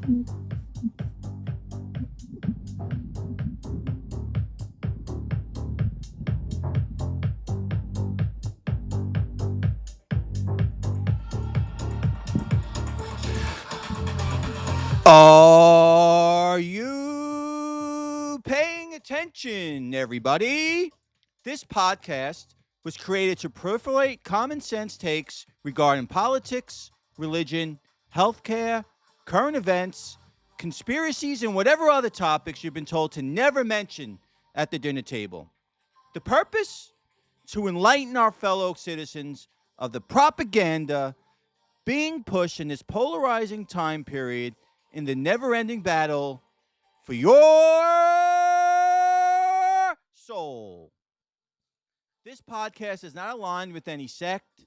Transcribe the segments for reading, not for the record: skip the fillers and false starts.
Are you paying attention, everybody? This podcast was created to proliferate common sense takes regarding politics, religion, healthcare, current events, conspiracies, and whatever other topics you've been told to never mention at the dinner table. The purpose? To enlighten our fellow citizens of the propaganda being pushed in this polarizing time period in the never-ending battle for your soul. This podcast is not aligned with any sect,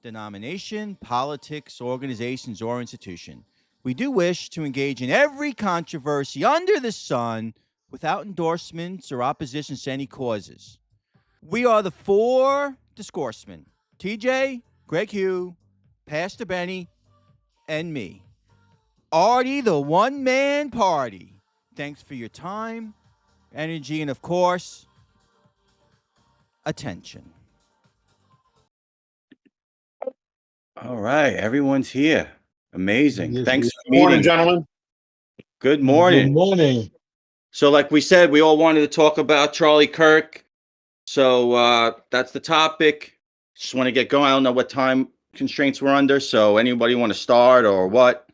denomination, politics, organizations, or institution. We do wish to engage in every controversy under the sun without endorsements or oppositions to any causes. We are the four discoursmen: TJ, Greg Hugh, Pastor Benny, and me. Artie, the one-man party. Thanks for your time, energy, and of course, attention. All right, everyone's here. Amazing. Yes, Thanks yes. for Good morning, meeting. gentlemen. Good morning. Good morning. So like we said, we all wanted to talk about Charlie Kirk. So that's the topic. Just want to get going. I don't know what time constraints we're under. So anybody want to start or what?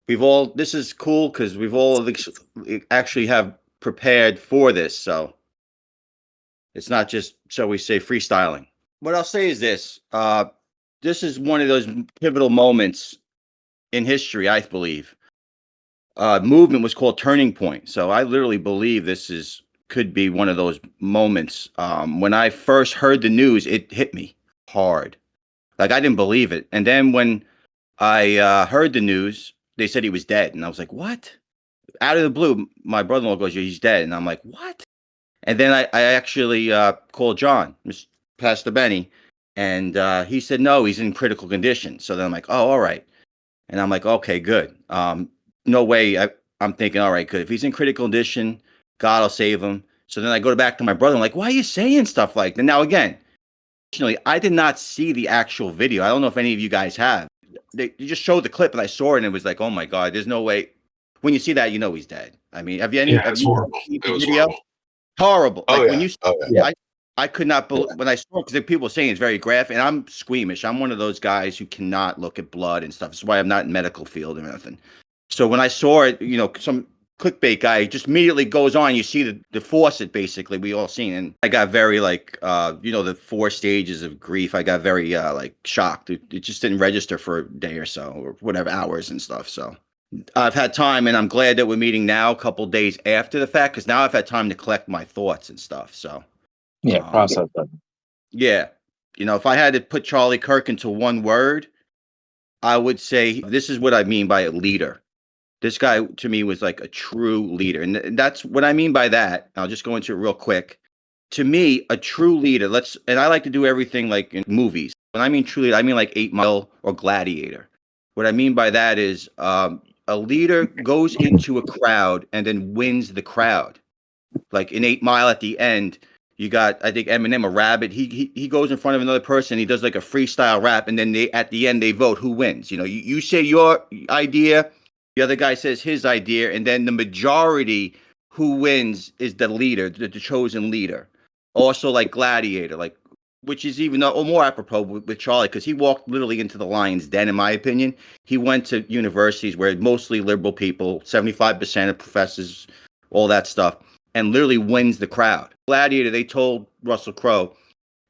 This is cool because we've all actually have prepared for this. So it's not just, shall we say, freestyling. What I'll say is this. This is one of those pivotal moments in history, I believe. Movement was called Turning Point. So I literally believe could be one of those moments. When I first heard the news, it hit me hard. Like I didn't believe it. And then when I heard the news, they said he was dead. And I was like, what? Out of the blue, my brother-in-law goes, yeah, he's dead. And I'm like, what? And then I actually called John, Pastor Benny, and he said, no, he's in critical condition. So then I'm like, oh, all right. And I'm like, okay, good. No way. I'm thinking, all right, good. If he's in critical condition, God will save him. So then I go back to my brother. I'm like, why are you saying stuff like that? Now, again, I did not see the actual video. I don't know if any of you guys have. They just showed the clip and I saw it and it was like, oh my God, there's no way. When you see that, you know he's dead. I mean, have you It's horrible. seen It the was video? horrible. Horrible. Like when you Yeah. I could not believe when I saw it because people were saying it's very graphic and I'm squeamish. I'm one of those guys who cannot look at blood and stuff. That's why I'm not in medical field or nothing. So when I saw it, some clickbait guy just immediately goes on. You see the faucet, basically, we all seen. And I got very the 4 stages of grief. I got very shocked. It just didn't register for a day or so or whatever, hours and stuff. So I've had time and I'm glad that we're meeting now a couple days after the fact because now I've had time to collect my thoughts and stuff. So Process that. yeah. If I had to put Charlie Kirk into one word, I would say this is what I mean by a leader. This guy, to me, was like a true leader. And that's what I mean by that. I'll just go into it real quick. To me, a true leader, and I like to do everything like in movies. When I mean true leader, I mean like 8 Mile or Gladiator. What I mean by that is a leader goes into a crowd and then wins the crowd. Like in 8 Mile at the end, you got, I think, Eminem, a rabbit. He goes in front of another person. He does like a freestyle rap. And then at the end, they vote who wins. You say your idea. The other guy says his idea, and then the majority who wins is the leader, the chosen leader. Also, like Gladiator, which is even more apropos with Charlie, because he walked literally into the lion's den, in my opinion. He went to universities where mostly liberal people, 75% of professors, all that stuff, and literally wins the crowd. Gladiator, they told Russell Crowe,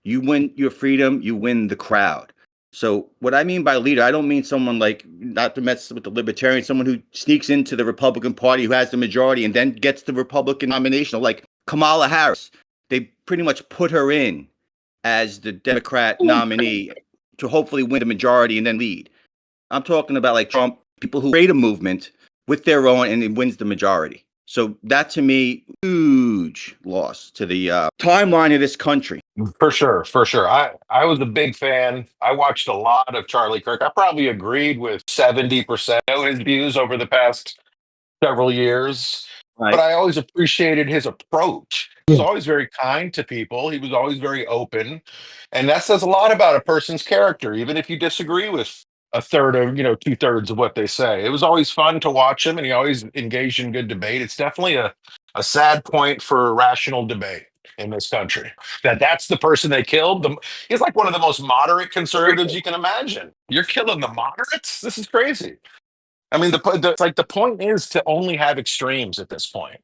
you win your freedom, you win the crowd. So what I mean by leader, I don't mean someone not to mess with the libertarian, someone who sneaks into the Republican Party, who has the majority and then gets the Republican nomination, like Kamala Harris. They pretty much put her in as the Democrat nominee to hopefully win the majority and then lead. I'm talking about like Trump, people who create a movement with their own and it wins the majority. So that, to me, huge loss to the timeline of this country. For sure. I was a big fan. I watched a lot of Charlie Kirk. I probably agreed with 70% of his views over the past several years, but Right. I always appreciated his approach. He was always very kind to people. He was always very open, and that says a lot about a person's character, even if you disagree with a third of, 2/3 of what they say. It was always fun to watch him, and he always engaged in good debate. It's definitely a sad point for rational debate in this country. That's the person they killed. He's like one of the most moderate conservatives you can imagine. You're killing the moderates? This is crazy. I mean, the point is to only have extremes at this point.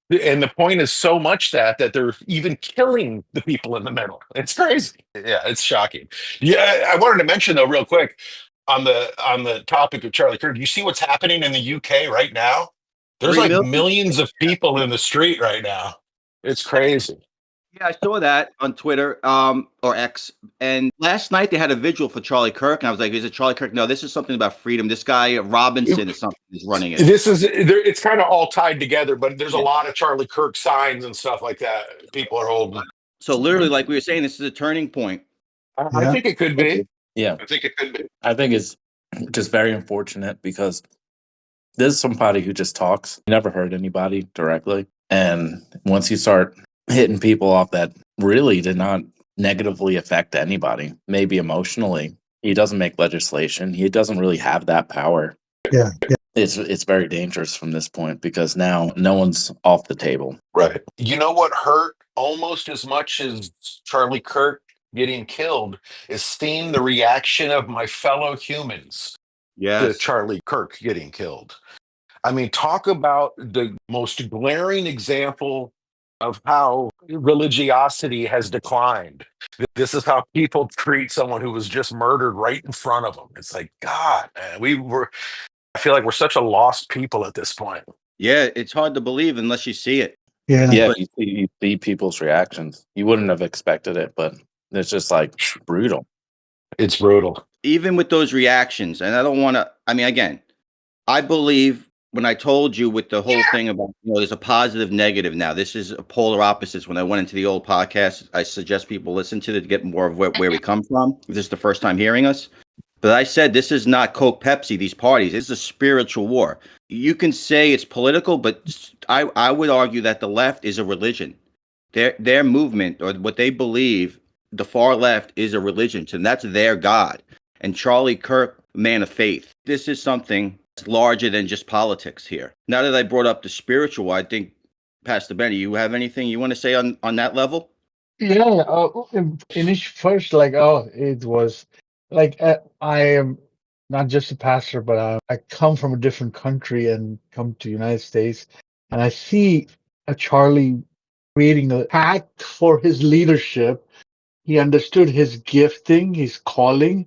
And the point is so much that they're even killing the people in the middle. It's crazy. Yeah, it's shocking. Yeah, I wanted to mention though, real quick, on the topic of Charlie Kirk. You see what's happening in the UK right now? There's 3 like million? millions of people in the street right now. It's crazy. Yeah, I saw that on Twitter, or X. And last night they had a vigil for Charlie Kirk, and I was like, "Is it Charlie Kirk?" No, this is something about freedom. This guy Robinson is something is running it. It's kind of all tied together, but there's a Yeah. lot of Charlie Kirk signs and stuff like that people are holding. So literally, like we were saying, this is a turning point. I think it could be. Yeah, I think it could be. I think it's just very unfortunate because there's somebody who just talks. You never heard anybody directly. And once you start hitting people off that really did not negatively affect anybody, maybe emotionally, he doesn't make legislation. He doesn't really have that power. Yeah. It's very dangerous from this point because now no one's off the table. Right. You know what hurt almost as much as Charlie Kirk getting killed is seeing the reaction of my fellow humans to Yes. Charlie Kirk getting killed. I mean, talk about the most glaring example of how religiosity has declined. This is how people treat someone who was just murdered right in front of them. It's like, God, man, I feel like we're such a lost people at this point. Yeah, it's hard to believe unless you see it. Yeah, But- you see people's reactions. You wouldn't have expected it, but it's just like brutal. It's brutal. Even with those reactions, and I don't want to, I mean, again, I believe when I told you with the whole thing about, there's a positive, negative now. This is a polar opposites. When I went into the old podcast, I suggest people listen to it to get more of where we come from. If this is the first time hearing us. But I said, this is not Coke, Pepsi, these parties. This is a spiritual war. You can say it's political, but I would argue that the left is a religion. Their movement, or what they believe, the far left is a religion. And that's their God. And Charlie Kirk, man of faith. This is something larger than just politics here. Now that I brought up the spiritual, I think, Pastor Benny, you have anything you want to say on that level? Yeah. First, it was like I am not just a pastor, but I come from a different country and come to United States, and I see a Charlie creating a path for his leadership. He understood his gifting, his calling,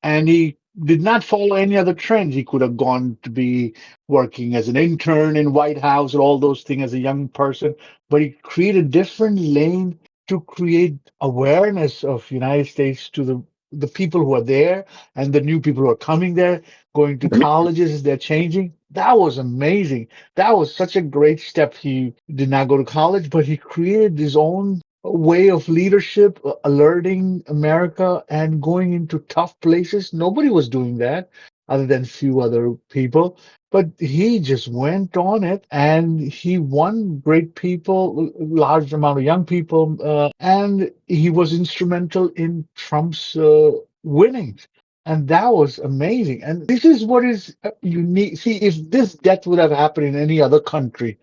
and he did not follow any other trends. He could have gone to be working as an intern in White House and all those things as a young person, but he created a different lane to create awareness of United States to the people who are there and the new people who are coming there, going to colleges as they're changing. That was amazing. That was such a great step. He did not go to college, but he created his own way of leadership, alerting America and going into tough places. Nobody was doing that other than few other people. But he just went on it, and he won great people, large amount of young people, and he was instrumental in Trump's winnings. And that was amazing. And this is what is unique. See, if this death would have happened in any other country,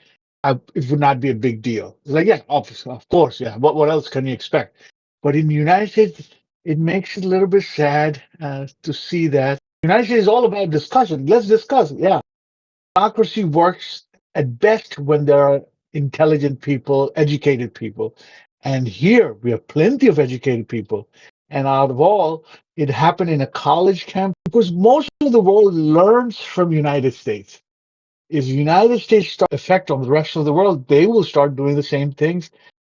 it would not be a big deal. It's like, yeah, obviously, of course, yeah. What else can you expect? But in the United States, it makes it a little bit sad to see that. The United States is all about discussion. Let's discuss. Yeah. Democracy works at best when there are intelligent people, educated people. And here we have plenty of educated people. And out of all, it happened in a college camp because most of the world learns from United States. If the United States start effect on the rest of the world, they will start doing the same things.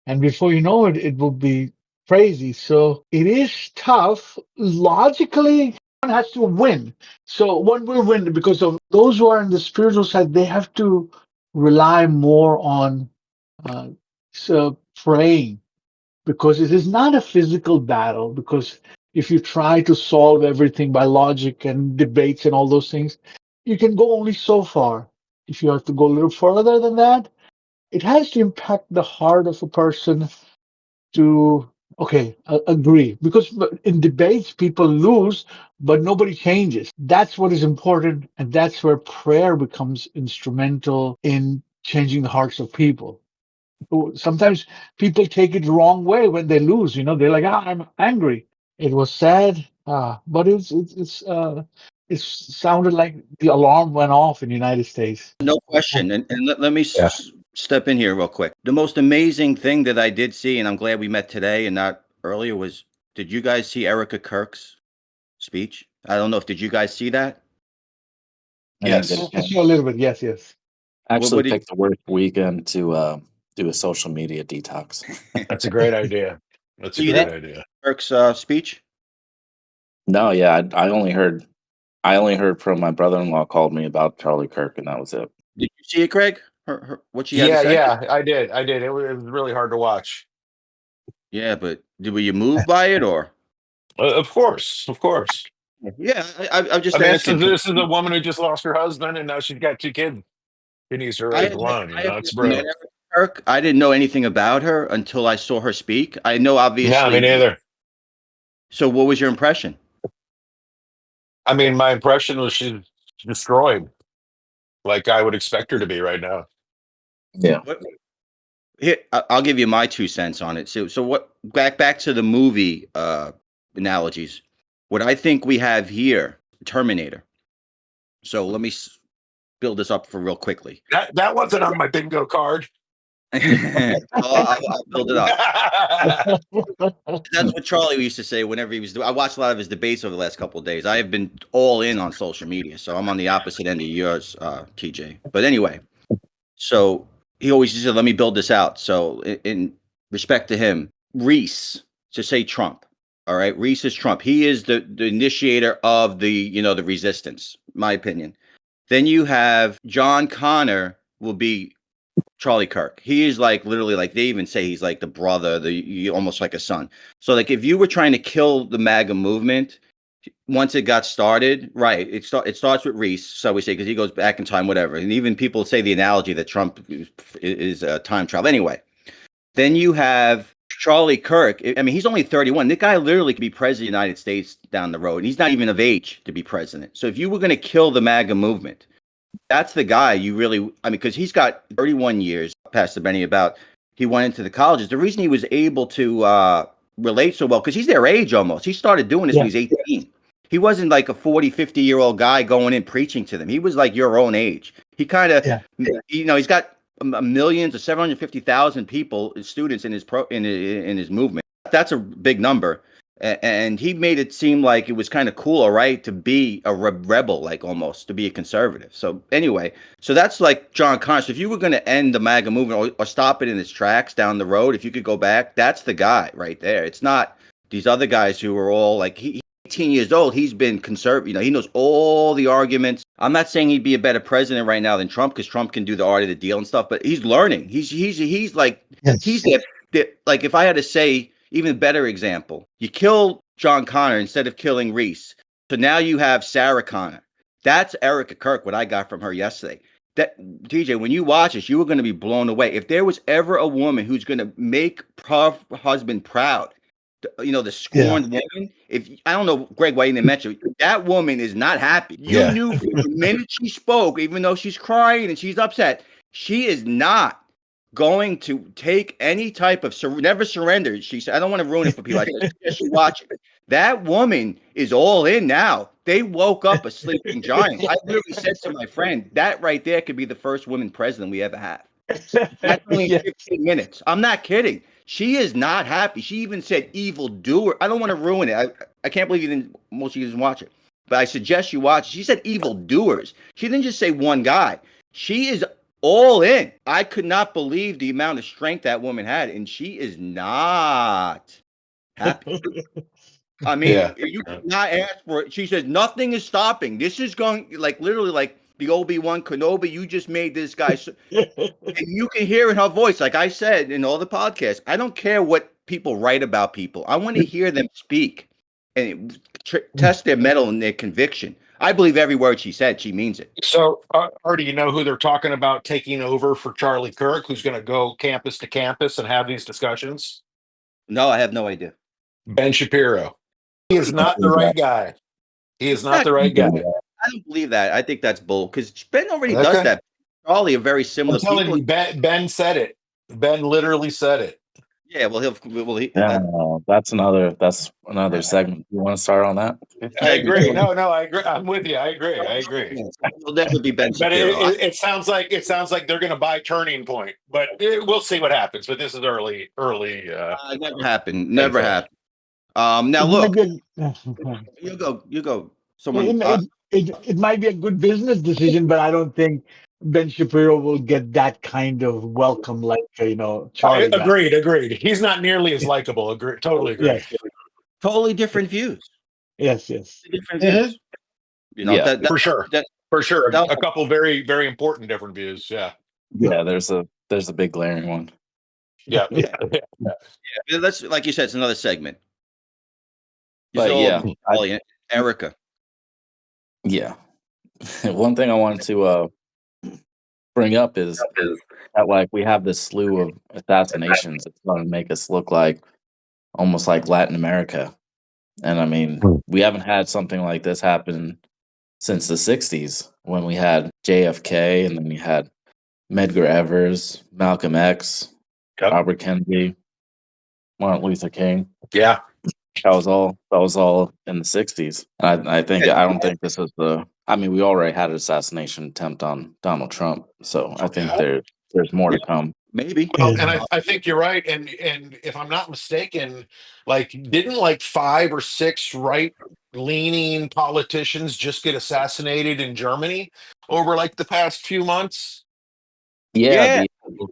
And before you know it, it will be crazy. So it is tough. Logically, one has to win. So one will win because of those who are in the spiritual side, they have to rely more on praying, because it is not a physical battle. Because if you try to solve everything by logic and debates and all those things, you can go only so far. if you have to go a little further than that, it has to impact the heart of a person to, okay, agree. Because in debates, people lose, but nobody changes. That's what is important. And that's where prayer becomes instrumental in changing the hearts of people. Sometimes people take it the wrong way when they lose. They're like, I'm angry. It was sad, but it sounded like the alarm went off in the United States. No question. And let me Yeah. step in here real quick. The most amazing thing that I did see, and I'm glad we met today and not earlier, was did you guys see Erica Kirk's speech? I don't know if did you guys see that? I didn't Yes. get a I chance. saw a little bit. Yes, yes. Actually, what do you- picked the worst weekend to do a social media detox. That's a great idea. That's a You great did? idea. Kirk's speech? No, yeah, I only heard from my brother-in-law called me about Charlie Kirk, and that was it. Did you see it, Craig? What she had to Yeah, say? yeah, I did. I did. It was really hard to watch. Yeah, but were you moved by it or? Of course, of course. Yeah, I'm just I mean, this is asking. this is a woman who just lost her husband, and now she's got 2 kids. She needs to I raise have, one. I have It's never met brutal. Erica Kirk. I didn't know anything about her until I saw her speak. I know, Yeah, obviously. me neither. So, what was your impression? I mean, my impression was she's destroyed, like I would expect her to be right now. Yeah. What, here, I'll give you my 2 cents on it. So what? Back to the movie analogies. What I think we have here, Terminator. So let me build this up for real quickly. That wasn't on my bingo card. I'll build it up. That's what Charlie used to say whenever he was. I watched a lot of his debates over the last couple of days. I have been all in on social media, so I'm on the opposite end of yours, TJ. But anyway, so he always said, "Let me build this out." So, in respect to him, Reese, to say Trump, all right, Reese is Trump. He is the initiator of the the resistance. My opinion. Then you have John Connor will be Charlie Kirk. He is like literally like they even say he's like the brother, almost like a son. So like if you were trying to kill the MAGA movement, once it got started, right? It starts with Reese, so we say because he goes back in time, whatever. And even people say the analogy that Trump is time travel. Anyway, then you have Charlie Kirk. I mean, he's only 31. This guy literally could be president of the United States down the road, and he's not even of age to be president. So if you were going to kill the MAGA movement, that's the guy you really, I mean, because he's got 31 years, Pastor Benny, about he went into the colleges. The reason he was able to relate so well, because he's their age almost. He started doing this when he's 18. He wasn't like a 40, 50-year-old guy going in preaching to them. He was like your own age. He kind of, he's got millions of 750,000 people, students in his in his movement. That's a big number. And he made it seem like it was kind of cool, all right, to be a rebel, like almost to be a conservative. So anyway, so that's like John Connor. So if you were going to end the MAGA movement or stop it in its tracks down the road, if you could go back, that's the guy right there. It's not these other guys who are all like he's 18 years old. He's been conservative. He knows all the arguments. I'm not saying he'd be a better president right now than Trump because Trump can do the art of the deal and stuff, but he's learning. He's like he's the like if I had to say. Even better example, you kill John Connor instead of killing Reese. So now you have Sarah Connor. That's Erica Kirk, what I got from her yesterday. That DJ, when you watch this, you were going to be blown away. If there was ever a woman who's going to make her husband proud, the scorned woman, if I don't know, Greg, why you didn't mention it, that woman is not happy. You knew from the minute she spoke, even though she's crying and she's upset, she is not going to take any type of never surrender. She said, I don't want to ruin it for people. I suggest you watch it. That woman is all in now. They woke up a sleeping giant. I literally said to my friend, that right there could be the first woman president we ever have. That's only 15 minutes. I'm not kidding. She is not happy. She even said evil doer. I don't want to ruin it. I can't believe most of you didn't watch it. But I suggest you watch it. She said evil doers. She didn't just say one guy. She is all in. I could not believe the amount of strength that woman had, and she is not happy. I mean, you could not ask for it. She says nothing is stopping. This is going like literally like the Obi-Wan Kenobi. You just made this guy, and you can hear in her voice, like I said in all the podcasts. I don't care what people write about people. I want to hear them speak and test their mettle and their conviction. I believe every word she said. She means it. So, Artie, you know who they're talking about taking over for Charlie Kirk, who's going to go campus to campus and have these discussions? No, I have no idea. Ben Shapiro. He is not the right guy. He is not the right guy. I don't believe that. I think that's bull because Ben already Okay. does that. Charlie are very similar I'm telling people. you, Ben said it. Ben literally said it. Yeah, well, Yeah, that's another segment. You want to start on that? I agree. No, I agree. I'm with you. I agree. He'll never be Ben But Shapiro. it sounds like they're going to buy Turning Point. But we'll see what happens. But this is early. Never happened. Never happened. Now look, you go. Someone. It might be a good business decision, but I don't think Ben Shapiro will get that kind of welcome like Charlie got. Agreed. He's not nearly as likable. Totally agree. Yes. Totally different views. Yes. Different views. You know, Yeah, For sure. that- A couple very, very important different views. Yeah. Yeah, there's a big glaring one. Yeah. Let's, like you said, it's another segment. But So, yeah, Erica. Yeah. One thing I wanted to bring up is that like we have this slew of assassinations. It's going to make us look like almost like Latin America. And I mean, we haven't had something like this happen since the 60s when we had JFK and then we had Medgar Evers, Malcolm X, Yep. Robert Kennedy, Martin Luther King. Yeah. That was all in the 60s. I don't think this is we already had an assassination attempt on Donald Trump. So I think there's more to come. Maybe. Well, and I think you're right. And if I'm not mistaken, didn't 5 or 6 right-leaning politicians just get assassinated in Germany over the past few months? Yeah.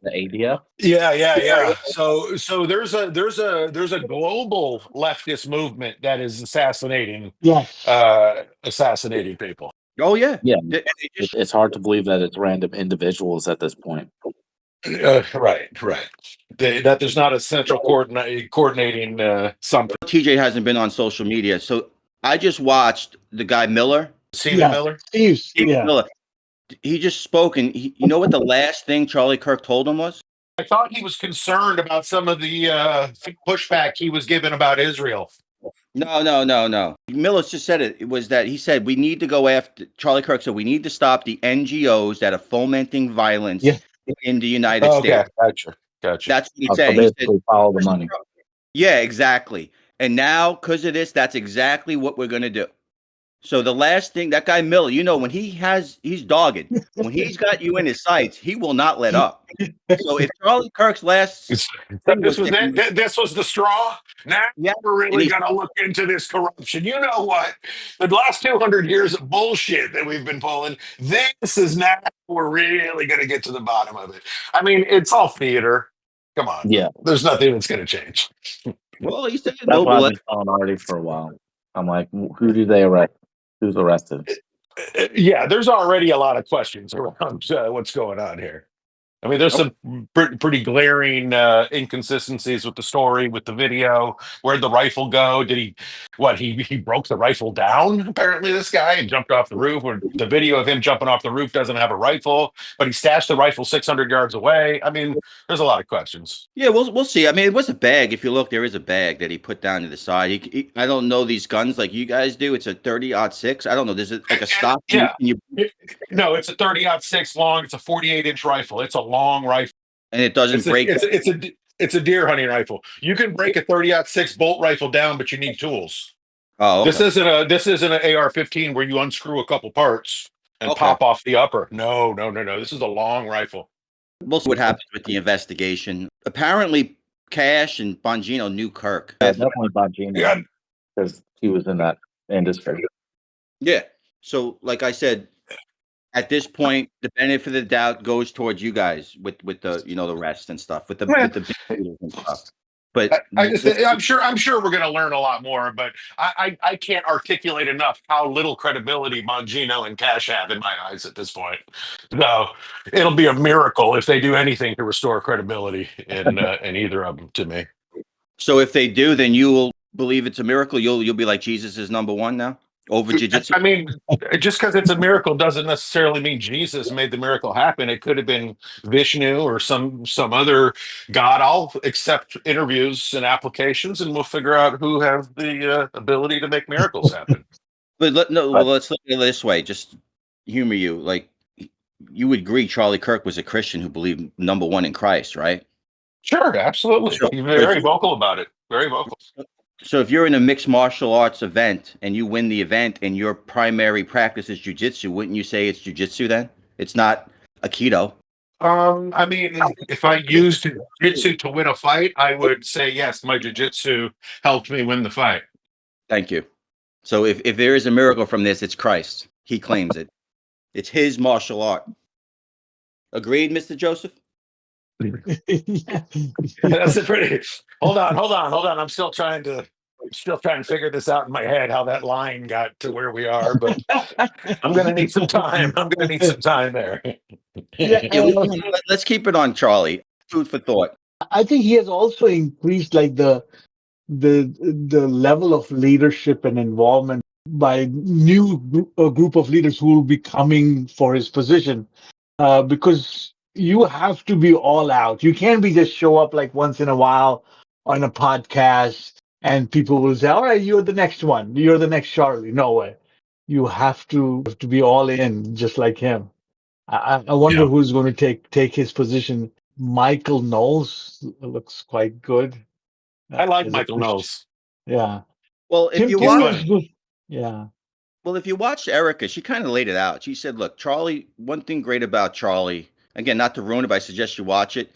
The ADF. Yeah. So there's a global leftist movement that is assassinating people. Oh yeah. Yeah. It's hard to believe that it's random individuals at this point. Right. That there's not a central coordinating something. TJ hasn't been on social media, so I just watched the guy Miller. Stephen Miller. Steve Miller. He just spoke, and you know what the last thing Charlie Kirk told him was? I thought he was concerned about some of the pushback he was given about Israel. No. Miller just said it. It was that he said we need to go after. Charlie Kirk said we need to stop the NGOs that are fomenting violence in the United States. Gotcha. That's what he said. So basically, follow the money. Yeah, exactly. And now, because of this, that's exactly what we're going to do. So the last thing, that guy Miller, when he's dogged. When he's got you in his sights, he will not let up. So if Charlie Kirk's last this was the straw. Now we're really going to look into this corruption. You know what? The last 200 years of bullshit that we've been pulling, this is now we're really going to get to the bottom of it. I mean, it's all theater. Come on. Yeah. There's nothing that's going to change. Well, he said that's what I've been telling already for a while. I'm like, who do they arrest? Who's arrested? Yeah, there's already a lot of questions around what's going on here. I mean, there's some pretty glaring inconsistencies with the story, with the video. Where'd the rifle go? Did he broke the rifle down? Apparently, this guy and jumped off the roof. Or the video of him jumping off the roof doesn't have a rifle, but he stashed the rifle 600 yards away. I mean, there's a lot of questions. Yeah, we'll see. I mean, it was a bag. If you look, there is a bag that he put down to the side. I don't know these guns like you guys do. It's a 30-06. I don't know. There's like a stock. Yeah. No, it's a 30-06 long. It's a 48-inch rifle. It's a long rifle, and it doesn't break. It's a deer hunting rifle. You can break a 30-06 bolt rifle down, but you need tools. Oh, okay. This isn't an AR-15 where you unscrew a couple parts and pop off the upper. No. This is a long rifle. We'll see what happens with the investigation. Apparently, Cash and Bongino knew Kirk. Yeah, definitely Bongino, because he was in that industry. Yeah. So, like I said, at this point, the benefit of the doubt goes towards you guys with the the rest and stuff with the big and stuff. But I'm sure we're going to learn a lot more. But I can't articulate enough how little credibility Bongino and Cash have in my eyes at this point. So it'll be a miracle if they do anything to restore credibility in either of them to me. So if they do, then you will believe it's a miracle. You'll be like Jesus is number one now. over jiu-jitsu. I mean, just because it's a miracle doesn't necessarily mean Jesus made the miracle happen. It could have been Vishnu or some other god. I'll accept interviews and applications, and we'll figure out who has the ability to make miracles happen. But well, But let's look at it this way. Just humor you. Like, you would agree Charlie Kirk was a Christian who believed number one in Christ, right? Sure, absolutely. So, He's if very vocal about it. Very vocal. so if you're in a mixed martial arts event and you win the event and your primary practice is jujitsu, wouldn't you say it's jujitsu then? It's not Aikido. I mean, if I used jiu-jitsu to win a fight, I would say yes, my jiu-jitsu helped me win the fight. Thank you. So if there is a miracle from this, it's Christ. He claims it. It's his martial art. Agreed, Mr. Joseph? That's a pretty. Hold on. I'm still trying to figure this out in my head how that line got to where we are, but I'm gonna need some time. I'm gonna need some time there. Yeah, Yeah, let's keep it on Charlie. Food for thought. I think he has also increased like the level of leadership and involvement by a group of leaders who will be coming for his position, because you have to be all out. You can't be just show up like once in a while on a podcast and people will say, all right, you're the next one, you're the next Charlie. No way. You have to be all in, just like him. I wonder Yeah, who's going to take his position. Michael Knowles looks quite good I like as a Michael Christian. Knowles. Yeah. Well, if Tim you He's Pool watch is funny. good. Yeah. Well, if you watch Erica, she kind of laid it out. She said, look, Charlie, one thing great about Charlie, again, not to ruin it, but I suggest you watch it,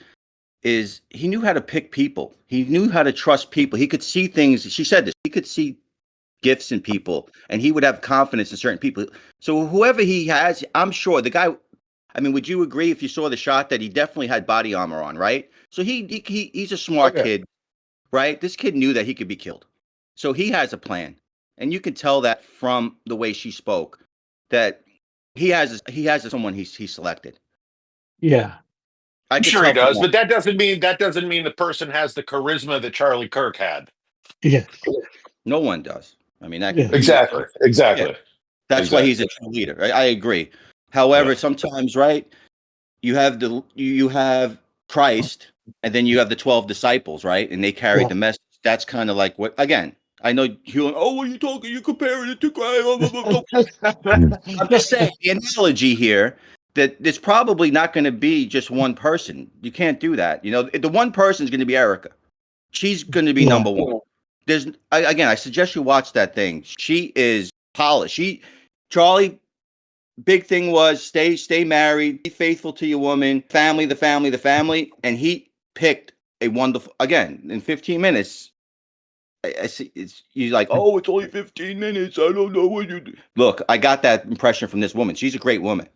is he knew how to pick people. He knew how to trust people. He could see things. She said this. He could see gifts in people, and he would have confidence in certain people. So whoever he has, I'm sure the guy, I mean, would you agree if you saw the shot that he definitely had body armor on, right? So he's a smart Okay. kid, right? This kid knew that he could be killed. So he has a plan. And you can tell that from the way she spoke that he has someone he's selected. Yeah. I I'm could sure he tell from does, that. but that doesn't mean the person has the charisma that Charlie Kirk had. Yes. No one does. I mean, that Yeah. Exactly. yeah, Exactly. that's why he's a Exactly. true leader. I agree. However, Yeah. sometimes, right, you have Christ, and then you have the 12 disciples, right, and they carried Yeah. the message. That's kind of like what, again. I know you. Oh, what are you talking? You comparing it to Christ? I'm just saying the analogy here that there's probably not going to be just one person. You can't do that. You know, the one person is going to be Erica. She's going to be Yeah. number one. Again, I suggest you watch that thing. She is polished. Charlie, big thing was stay married, be faithful to your woman, family, the family, the family. And he picked a wonderful, again, in 15 minutes. I see. He's like, oh, it's only 15 minutes. I don't know what you do. Look, I got that impression from this woman. She's a great woman.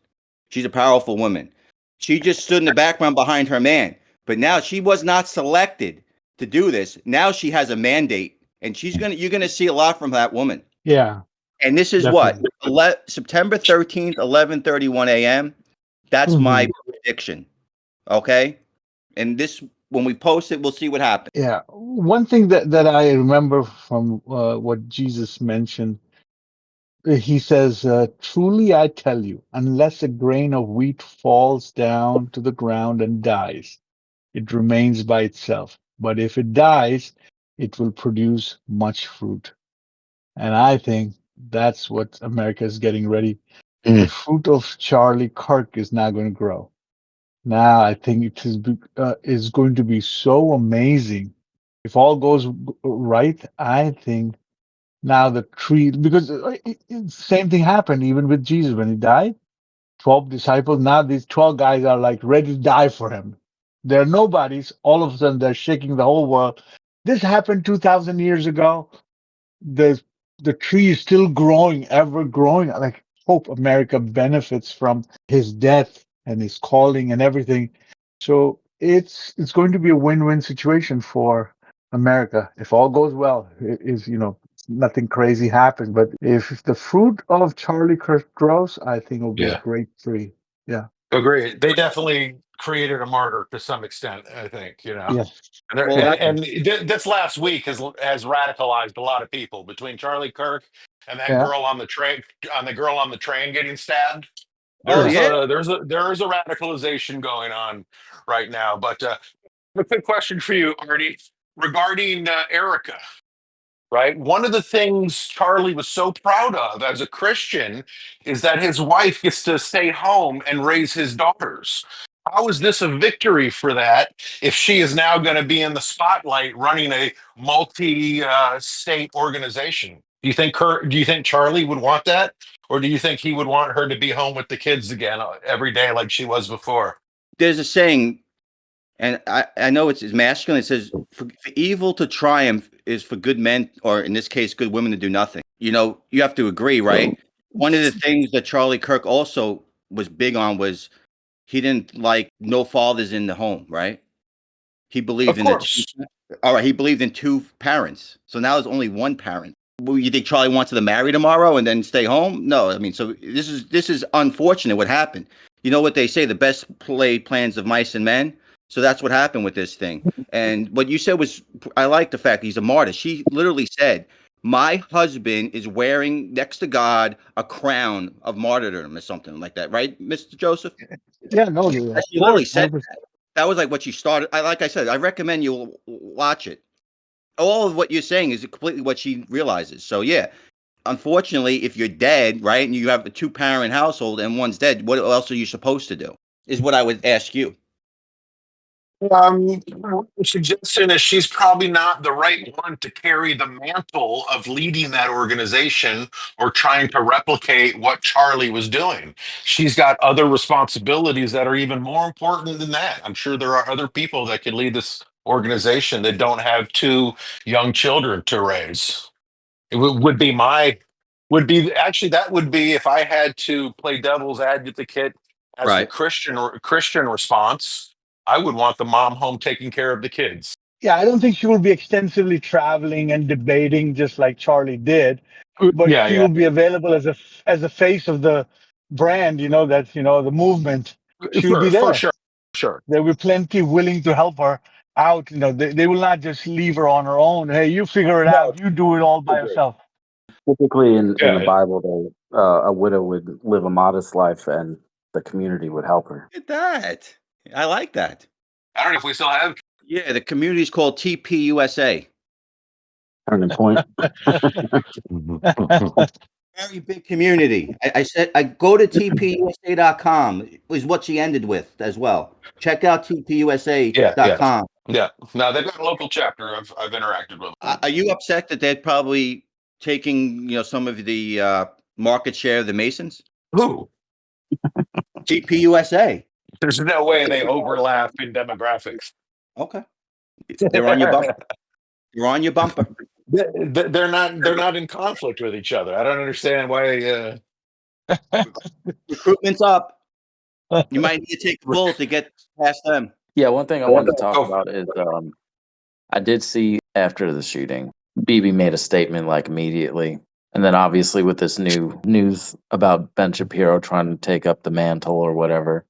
She's a powerful woman. She just stood in the background behind her man. But now she was not selected to do this. Now she has a mandate, and you're gonna see a lot from that woman. Yeah. And this is Definitely. what September 13th, 11:31 a.m. That's my prediction. Okay, and this when we post it, we'll see what happens. Yeah. One thing that I remember from what Jesus mentioned, he says, truly I tell you, unless a grain of wheat falls down to the ground and dies, it remains by itself. But if it dies, it will produce much fruit. And I think that's what America is getting ready. The fruit of Charlie Kirk is now going to grow. Now I think is going to be so amazing. If all goes right, I think now the tree, because same thing happened even with Jesus when he died. 12 disciples. Now these 12 guys are like ready to die for him. They're nobodies. All of a sudden they're shaking the whole world. This happened 2,000 years ago. The the tree is still growing, ever growing. Like hope America benefits from his death and his calling and everything. So it's going to be a win-win situation for America if all goes well. It is nothing crazy happens, but if the fruit of Charlie Kirk grows, I think it'll be a Yeah. great tree. Yeah. Agree. They definitely created a martyr to some extent, I think, Yeah. And, Well, this last week has radicalized a lot of people between Charlie Kirk and that Yeah. girl on the train, getting stabbed. Oh Yeah. yeah. There is a radicalization going on right now. But a quick question for you, Artie, regarding Erica. Right, one of the things Charlie was so proud of as a Christian is that his wife gets to stay home and raise his daughters. How is this a victory for that if she is now going to be in the spotlight running a multi-state organization? Do you think Charlie would want that, or do you think he would want her to be home with the kids again every day like she was before? There's a saying, and I know it's masculine. It says, for evil to triumph is for good men, or in this case, good women, to do nothing. You know, you have to agree, right? One of the things that Charlie Kirk also was big on was he didn't like no fathers in the home, right? He believed Of in course. all right, he believed in two parents. So now there's only one parent. Well, you think Charlie wants to marry tomorrow and then stay home? No, I mean, so this is unfortunate what happened. You know what they say, the best laid plans of mice and men. So that's what happened with this thing. And what you said was, I like the fact he's a martyr. She literally said, my husband is wearing next to God a crown of martyrdom or something like that, right, Mr. Joseph? Yeah. No. Yeah. Of She literally course. said 100%. that was like what she started. Like I said, I recommend you watch it. All of what you're saying is completely what she realizes. So yeah, unfortunately, if you're dead, right, and you have a 2-parent household and one's dead, what else are you supposed to do? Is what I would ask you. Suggestion is she's probably not the right one to carry the mantle of leading that organization or trying to replicate what Charlie was doing. She's got other responsibilities that are even more important than that. I'm sure there are other people that could lead this organization that don't have 2 young children to raise. It would be my would be actually that would be if I had to play devil's advocate as the Right. Christian response. I would want the mom home taking care of the kids. Yeah. I don't think she will be extensively traveling and debating just like Charlie did, but Yeah, she yeah, will be available as a face of the brand. That's the movement. She will be for there. sure, sure. There will be plenty willing to help her out. They will not just leave her on her own. Hey, you figure it No, out. You do it all by agree. yourself. Typically, in the Yeah, Bible, a widow would live a modest life, and the community would help her. Look at that. I like that. I don't know if we still have. Yeah, the community is called TPUSA. Turning point. Very big community. I said I go to tpusa.com is what she ended with as well. Check out tpusa.com. Yeah. No, they've got a local chapter. I've interacted with them. Are you upset that they're probably taking some of the market share of the Masons? Who? TPUSA. There's no way they overlap in demographics. Okay. They're on your bumper. You're on your bumper. They're not in conflict with each other. I don't understand why. Recruitment's up. You might need to take a bull to get past them. Yeah, one thing I wanted to talk Oh. about is I did see after the shooting, BB made a statement like immediately. And then obviously with this new news about Ben Shapiro trying to take up the mantle or whatever,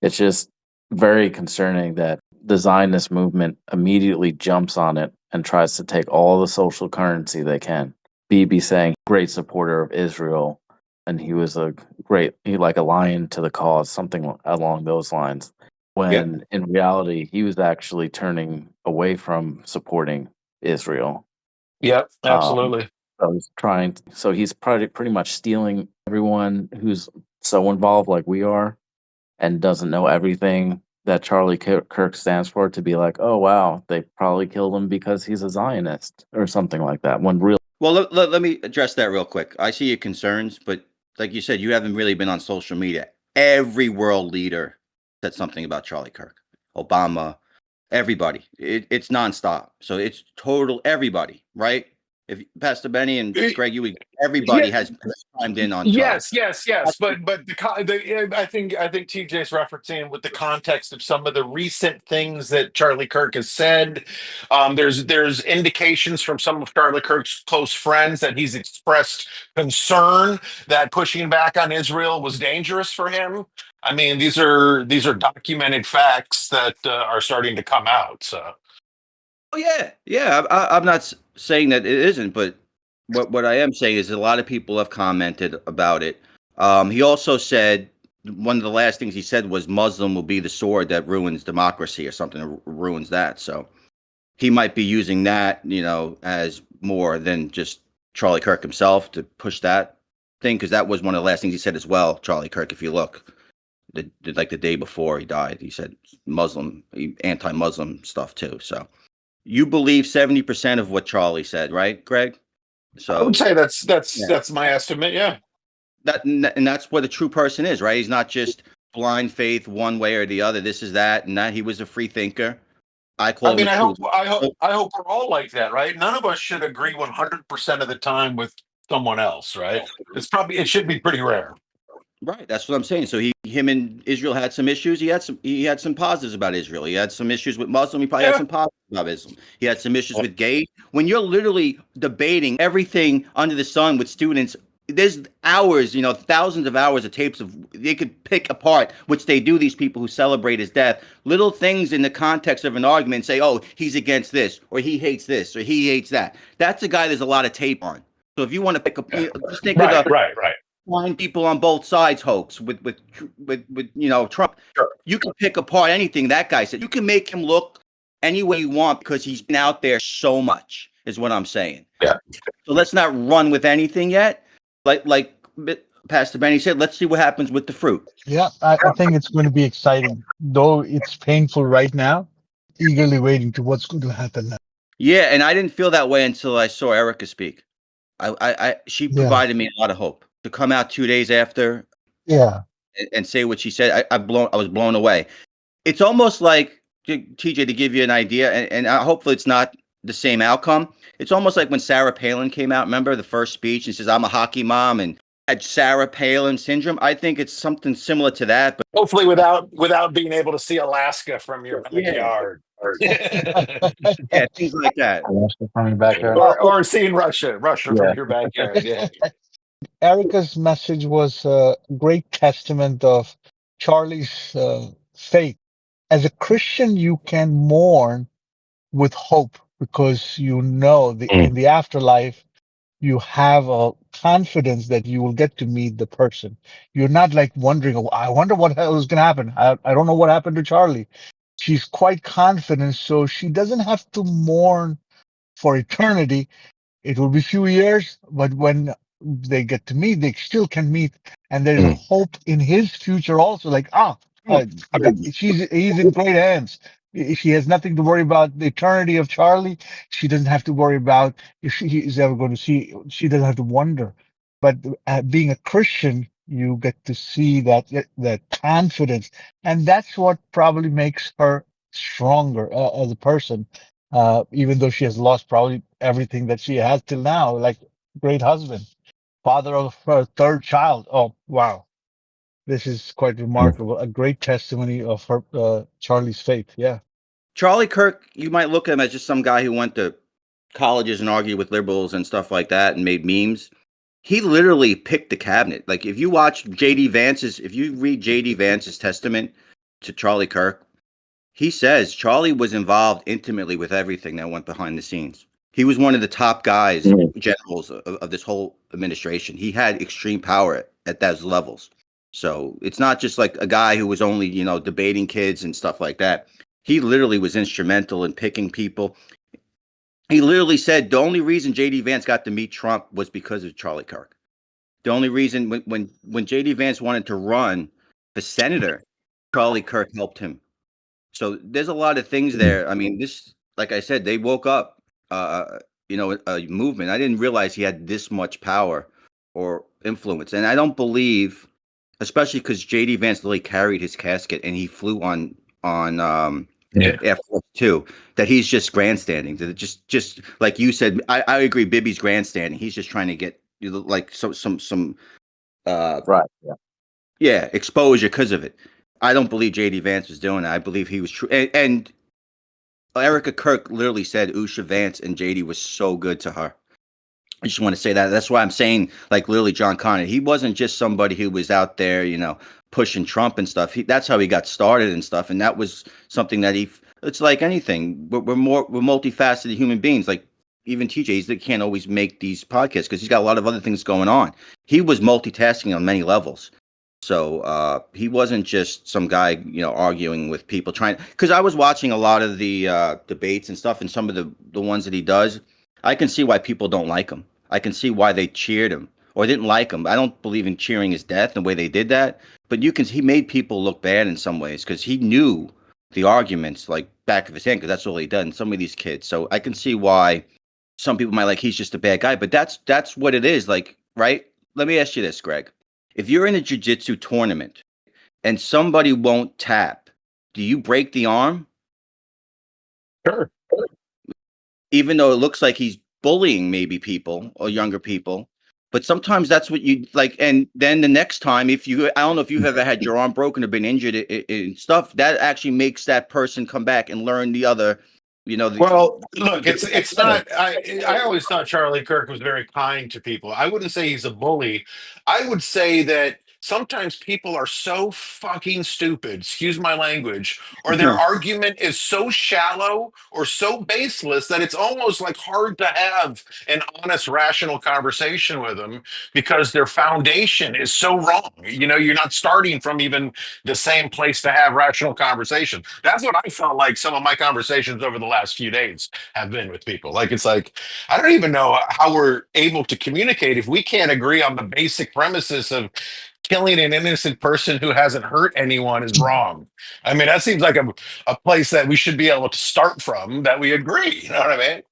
it's just very concerning that the Zionist movement immediately jumps on it and tries to take all the social currency they can. BB saying great supporter of Israel, and he was like a lion to the cause, something along those lines. When in reality, he was actually turning away from supporting Israel. Yep, absolutely. So he's pretty much stealing everyone who's so involved like we are and doesn't know everything that Charlie Kirk stands for to be like, oh, wow, they probably killed him because he's a Zionist or something like that. Well, let me address that real quick. I see your concerns, but like you said, you haven't really been on social media. Every world leader said something about Charlie Kirk, Obama, everybody. It's nonstop. So it's total everybody, right? If Pastor Benny and Greg, everybody has chimed in on Charlie. Yes. But I think TJ's referencing with the context of some of the recent things that Charlie Kirk has said. There's indications from some of Charlie Kirk's close friends that he's expressed concern that pushing back on Israel was dangerous for him. I mean, these are documented facts that are starting to come out. So. Oh yeah. I'm not saying that it isn't, but what I am saying is a lot of people have commented about it. He also said one of the last things he said was Muslim will be the sword that ruins democracy or something, ruins that. So he might be using that, as more than just Charlie Kirk himself to push that thing, because that was one of the last things he said as well. Charlie Kirk, if you look, like the day before he died, he said Muslim, anti-Muslim stuff too. So you believe 70% of what Charlie said, right, Greg? I would So say that's yeah, that's my estimate. Yeah. and that's what a true person is, right? He's not just blind faith one way or the other. This is that, and that he was a free thinker. I I call him mean, a I true. hope I hope we're all like that, right? None of us should agree 100% of the time with someone else, right? It should be pretty rare. Right, that's what I'm saying. So him and Israel had some issues. He had some positives about Israel. He had some issues with Muslim. He probably had Yeah. some positives about Islam. He had some issues with gay. When you're literally debating everything under the sun with students, there's hours, thousands of hours of tapes of they could pick apart, which they do. These people who celebrate his death, little things in the context of an argument, say, "Oh, he's against this, or he hates this, or he hates that." That's a guy. There's a lot of tape on. So if you want to pick up, just think of the Right. find people on both sides hoax with Trump. Sure. You can pick apart anything that guy said. You can make him look any way you want because he's been out there so much, is what I'm saying. Yeah. So let's not run with anything yet. Like Pastor Benny said, let's see what happens with the fruit. Yeah, I think it's going to be exciting, though it's painful right now. Eagerly waiting to what's going to happen now. Yeah, and I didn't feel that way until I saw Erica speak. She provided me a lot of hope to come out 2 days after. Yeah. And say what she said. I was blown away. It's almost like, TJ, to give you an idea, and hopefully it's not the same outcome. It's almost like when Sarah Palin came out. Remember the first speech and says, "I'm a hockey mom," and had Sarah Palin syndrome. I think it's something similar to that, but Hopefully, without being able to see Alaska from your backyard. yeah, things like that. From your backyard. Or seeing Russia from your backyard. Yeah. Erica's message was a great testament of Charlie's faith. As a Christian, you can mourn with hope because in the afterlife, you have a confidence that you will get to meet the person. You're not like wondering, "Oh, I wonder what hell is going to happen. I don't know what happened to Charlie." She's quite confident, so she doesn't have to mourn for eternity. It will be a few years, but when they get to meet, they still can meet, and there's a hope in his future also. Like, he's in great hands. She has nothing to worry about the eternity of Charlie. She doesn't have to worry about if she is ever going to see. She doesn't have to wonder. But being a Christian, you get to see that confidence, and that's what probably makes her stronger as a person. Even though she has lost probably everything that she has till now, like great husband, father of her third child. Oh, wow. This is quite remarkable. A great testimony of her, Charlie's faith. Yeah. Charlie Kirk, you might look at him as just some guy who went to colleges and argued with liberals and stuff like that and made memes. He literally picked the cabinet. Like if you read JD Vance's testament to Charlie Kirk, he says Charlie was involved intimately with everything that went behind the scenes. He was one of the top guys, generals of this whole administration. He had extreme power at those levels. So it's not just like a guy who was only, debating kids and stuff like that. He literally was instrumental in picking people. He literally said the only reason JD Vance got to meet Trump was because of Charlie Kirk. The only reason when JD Vance wanted to run for senator, Charlie Kirk helped him. So there's a lot of things there. I mean, this, like I said, they woke up, a movement. I didn't realize he had this much power or influence. And I don't believe, especially because JD Vance literally carried his casket and he flew on Air Force Two, that he's just grandstanding. That just like you said, I agree. Bibby's grandstanding. He's just trying to get like some right. Yeah, exposure because of it. I don't believe JD Vance was doing it. I believe he was true. And Erica Kirk literally said Usha Vance and JD was so good to her. I just want to say that. That's why I'm saying, like, literally John Connor, he wasn't just somebody who was out there, pushing Trump and stuff. That's how he got started and stuff. And that was something that it's like anything. We're multifaceted human beings. Like, even TJ, they can't always make these podcasts because he's got a lot of other things going on. He was multitasking on many levels. So he wasn't just some guy, arguing with people trying. Because I was watching a lot of the debates and stuff, and some of the ones that he does. I can see why people don't like him. I can see why they cheered him or didn't like him. I don't believe in cheering his death and the way they did that. But he made people look bad in some ways because he knew the arguments like back of his hand because that's all he done. Some of these kids. So I can see why some people might like he's just a bad guy. But that's what it is. Like, right? Let me ask you this, Greg. If you're in a jiu-jitsu tournament and somebody won't tap, do you break the arm? Sure. Even though it looks like he's bullying maybe people or younger people. But sometimes that's what you like. And then the next time, I don't know if you've ever had your arm broken or been injured in stuff, that actually makes that person come back and learn the other, Well, look, it's not. I always thought Charlie Kirk was very kind to people. I wouldn't say he's a bully. I would say that sometimes people are so fucking stupid, excuse my language, or their argument is so shallow or so baseless that it's almost like hard to have an honest, rational conversation with them because their foundation is so wrong. You're not starting from even the same place to have rational conversation. That's what I felt like some of my conversations over the last few days have been with people. Like, it's like, I don't even know how we're able to communicate if we can't agree on the basic premises of killing an innocent person who hasn't hurt anyone is wrong. I mean, that seems like a place that we should be able to start from, that we agree. You know what I mean?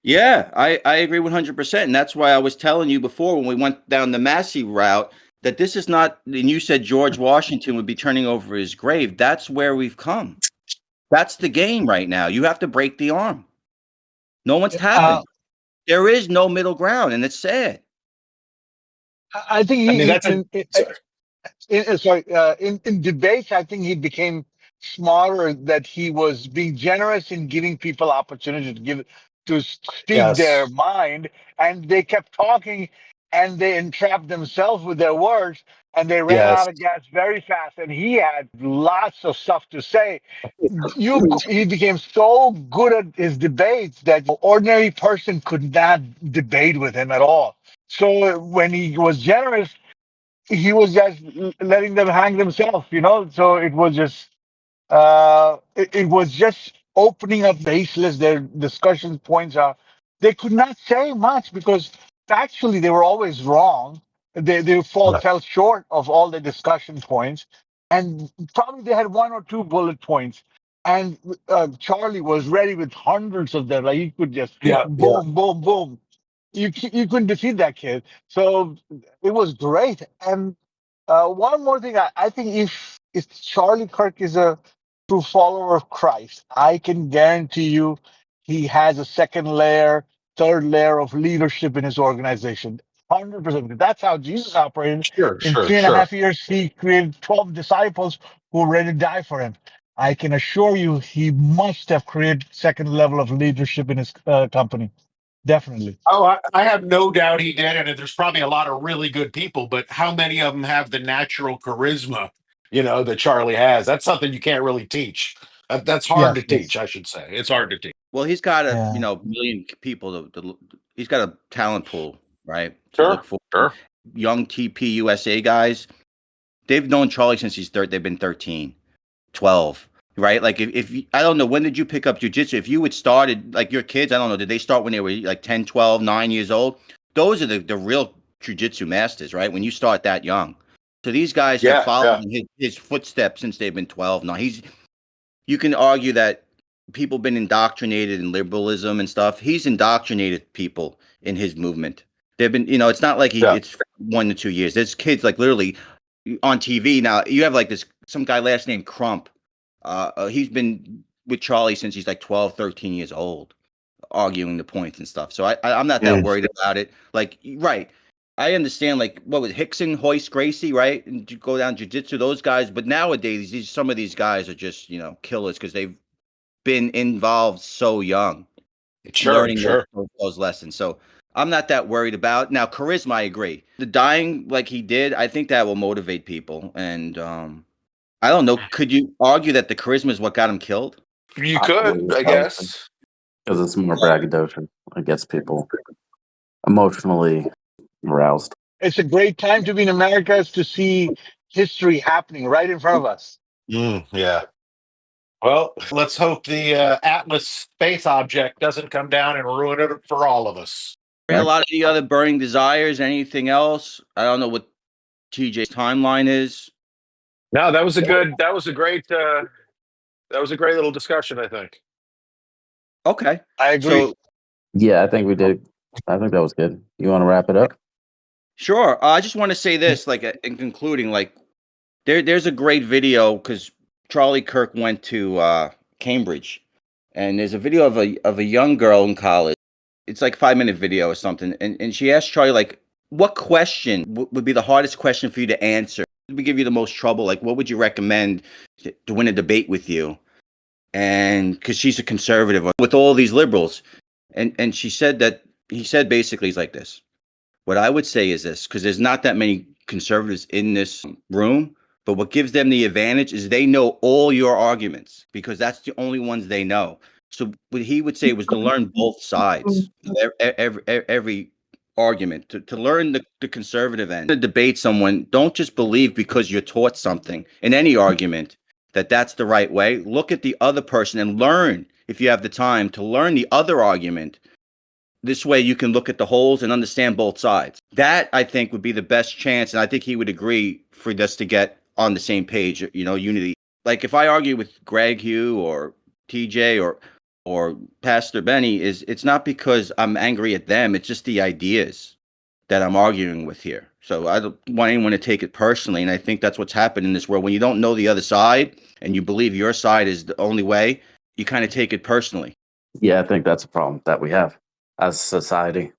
Yeah, I agree 100%. And that's why I was telling you before when we went down the Massey route that this is not, and you said George Washington would be turning over his grave. That's where we've come. That's the game right now. You have to break the arm. No one's tapping. There is no middle ground, and it's sad. I think I mean, that's in debates, I think he became smarter, that he was being generous in giving people opportunity to speak their mind, and they kept talking and they entrapped themselves with their words and they ran out of gas very fast, and he had lots of stuff to say. He became so good at his debates that an ordinary person could not debate with him at all. So when he was generous, he was just letting them hang themselves, So it was just, it was just opening up baseless. Their discussion points are, they could not say much because factually they were always wrong. They fell short of all the discussion points, and probably they had one or two bullet points. And Charlie was ready with hundreds of them. Like, he could just boom, boom, boom. You couldn't defeat that kid. So it was great. And one more thing, I think if Charlie Kirk is a true follower of Christ, I can guarantee you he has a second layer, third layer of leadership in his organization. 100%. That's how Jesus operated. In 3.5 years, he created 12 disciples who were ready to die for him. I can assure you he must have created second level of leadership in his company. Definitely. Oh, I have no doubt he did, and there's probably a lot of really good people, but how many of them have the natural charisma, that Charlie has? That's something you can't really teach. That's hard to teach, I should say. It's hard to teach. Well, he's got a million people. He's got a talent pool, right? Sure, look for. sure. Young TP USA guys, they've known Charlie since they've been 13, 12. Right? Like if I don't know, when did you pick up jiu-jitsu? If you had started, like your kids, I don't know, did they start when they were like 10, 12, 9 years old? Those are the real jiu-jitsu masters, right? When you start that young. So these guys have followed his footsteps since they've been 12. Now you can argue that people been indoctrinated in liberalism and stuff. He's indoctrinated people in his movement. They've been, it's not like it's 1 to 2 years. There's kids like literally on TV. Now you have like some guy last name Crump. He's been with Charlie since he's like 12, 13 years old, arguing the points and stuff. So I'm not that worried about it. Like, right. I understand, like, what was Hickson, Hoist, Gracie, right? And to go down jiu-jitsu, those guys. But nowadays, some of these guys are just, killers because they've been involved so young. Learning those lessons. So I'm not that worried about. Now, charisma, I agree. The dying like he did, I think that will motivate people. And, I don't know. Could you argue that the charisma is what got him killed? You could, I guess. because it's more braggadocious. It gets people emotionally aroused. It's a great time to be in America is to see history happening right in front of us. Yeah. Well, let's hope the Atlas space object doesn't come down and ruin it for all of us. A lot of the other burning desires, anything else? I don't know what TJ's timeline is. No, that was a great little discussion, I think. Okay. I agree. So, Yeah, I think we did. I think that was good. You want to wrap it up? sure. I just want to say this, like, in concluding, like, there's a great video because Charlie Kirk went to Cambridge, and there's a video of a young girl in college. It's like 5 minute video or something, and she asked Charlie, like, what question would be the hardest question for you to answer? What would give you the most trouble? Like, what would you recommend to win a debate with you? And because she's a conservative with all these liberals, and she said that he said basically he's like this. What I would say is this, because there's not that many conservatives in this room, but what gives them the advantage is they know all your arguments because that's the only ones they know. So what he would say was to learn both sides of every argument, to learn the conservative end. To debate someone, don't just believe because you're taught something in any argument that that's the right way. Look at the other person and learn, if you have the time, to learn the other argument. This way you can look at the holes and understand both sides. That, I think, would be the best chance, and I think he would agree, for us to get on the same page, unity. Like if I argue with Greg Hugh or TJ or Pastor Benny, it's not because I'm angry at them, it's just the ideas that I'm arguing with here. So I don't want anyone to take it personally, and I think that's what's happened in this world. When you don't know the other side and you believe your side is the only way, you kind of take it personally. Yeah, I think that's a problem that we have as a society.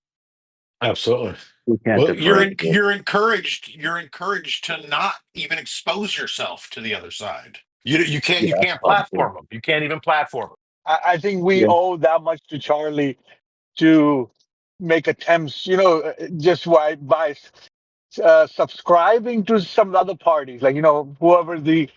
Absolutely. We can't Well, you're differentiate. encouraged to not even expose yourself to the other side. You can't Yeah, that's platform them. You can't even platform them. I think we Yeah. owe that much to Charlie to make attempts, just by subscribing to some other parties, like whoever the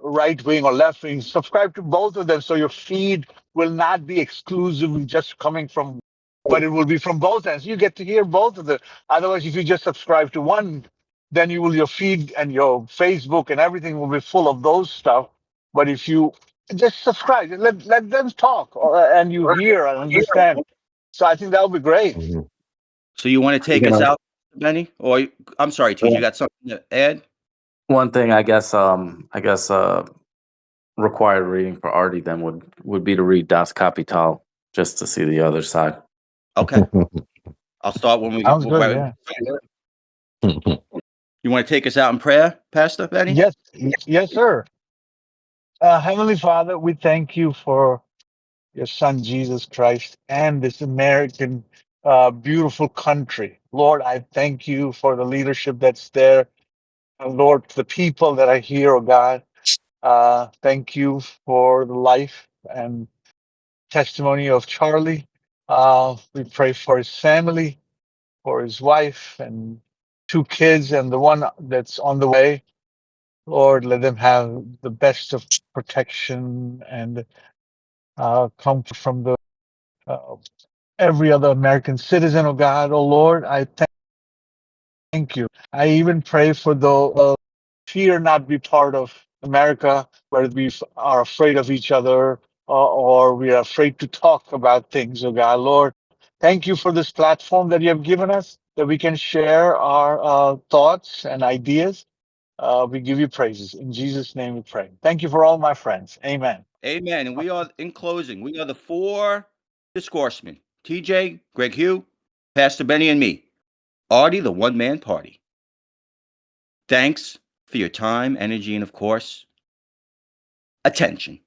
right wing or left wing, subscribe to both of them, so your feed will not be exclusively just coming from, but it will be from both ends. You get to hear both of them. Otherwise, if you just subscribe to one, then your feed and your Facebook and everything will be full of those stuff. But if you just subscribe, let them talk, and you hear and understand. So I think that would be great. So you want to take us out, Benny? Or I'm sorry, TJ, you got something to add? One thing, I guess, required reading for Artie then would be to read Das Kapital just to see the other side. Okay. I'll start when we Sounds good, yeah. You want to take us out in prayer, Pastor Benny? Yes, sir. Heavenly Father, we thank you for your Son Jesus Christ and this American beautiful country. Lord, I thank you for the leadership that's there. And Lord, the people that are here, oh God, thank you for the life and testimony of Charlie. We pray for his family, for his wife and 2 kids, and the one that's on the way. Lord, let them have the best of protection and comfort from the every other American citizen, oh God. Oh Lord, I thank you. I even pray for the fear not be part of America, where we are afraid of each other, or we are afraid to talk about things, oh God. Lord, thank you for this platform that you have given us, that we can share our thoughts and ideas. We give you praises. In Jesus' name we pray. Thank you for all my friends. Amen. Amen. And we are, in closing, we are the 4 discoursemen. TJ, Greg Hugh, Pastor Benny, and me. Artie, the one-man party. Thanks for your time, energy, and, of course, attention.